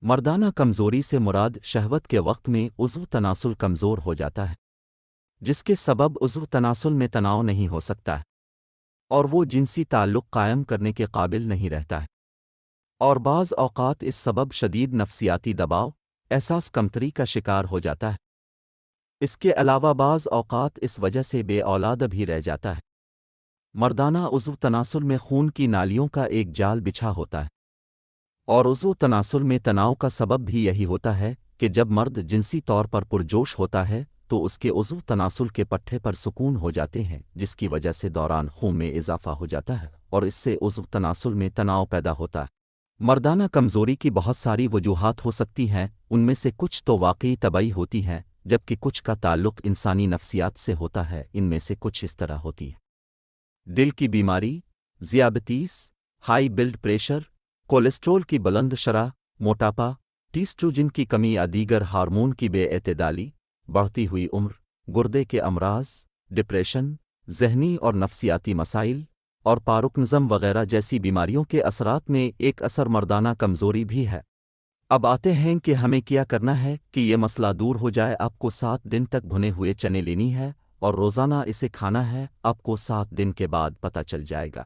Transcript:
मर्दाना कमज़ोरी से मुराद शहवत के वक्त में उज़्व तनासुल कमज़ोर हो जाता है, जिसके सबब उज़्व तनासुल में तनाव नहीं हो सकता है और वो जिनसी ताल्लुक़ कायम करने के काबिल नहीं रहता है। और बाज़ औक़ात इस सबब शदीद नफसियाती दबाव, एहसास कमतरी का शिकार हो जाता है। इसके अलावा बाज़ औक़ात इस वजह से बेऔलाद भी रह जाता है। मर्दाना उज़्व तनासुल में खून की नालियों का एक जाल बिछा होता है और उज़्व तनासुल में तनाव का सबब भी यही होता है कि जब मर्द जिनसी तौर पर पुरजोश होता है तो उसके उज़्व तनासुल के पट्टे पर सुकून हो जाते हैं, जिसकी वजह से दौरान खून में इजाफ़ा हो जाता है और इससे उज़्व तनासुल में तनाव पैदा होता है। मर्दाना कमज़ोरी की बहुत सारी वजूहात हो सकती हैं, उनमें से कुछ तो वाकई तबाई होती हैं जबकि कुछ का ताल्लुक़ इंसानी नफसियात से होता है। इनमें से कुछ इस तरह होती है: दिल की बीमारी, ज़ियाबतीस, हाई ब्लड प्रेशर, कोलेस्ट्रोल की बुलंद शरह, मोटापा, टीस्ट्रोजन की कमी या दीगर हार्मोन की बेएतदाली, बढ़ती हुई उम्र, गुर्दे के अमराज, डिप्रेशन, ज़हनी और नफसियाती मसाइल और पार्किंसम वगैरह जैसी बीमारियों के असरात में एक असर मर्दाना कमज़ोरी भी है। अब आते हैं कि हमें क्या करना है कि ये मसला दूर हो जाए। आपको 7 दिन तक भुने हुए चने लेनी है और रोज़ाना इसे खाना है। आपको 7 दिन के बाद पता चल जाएगा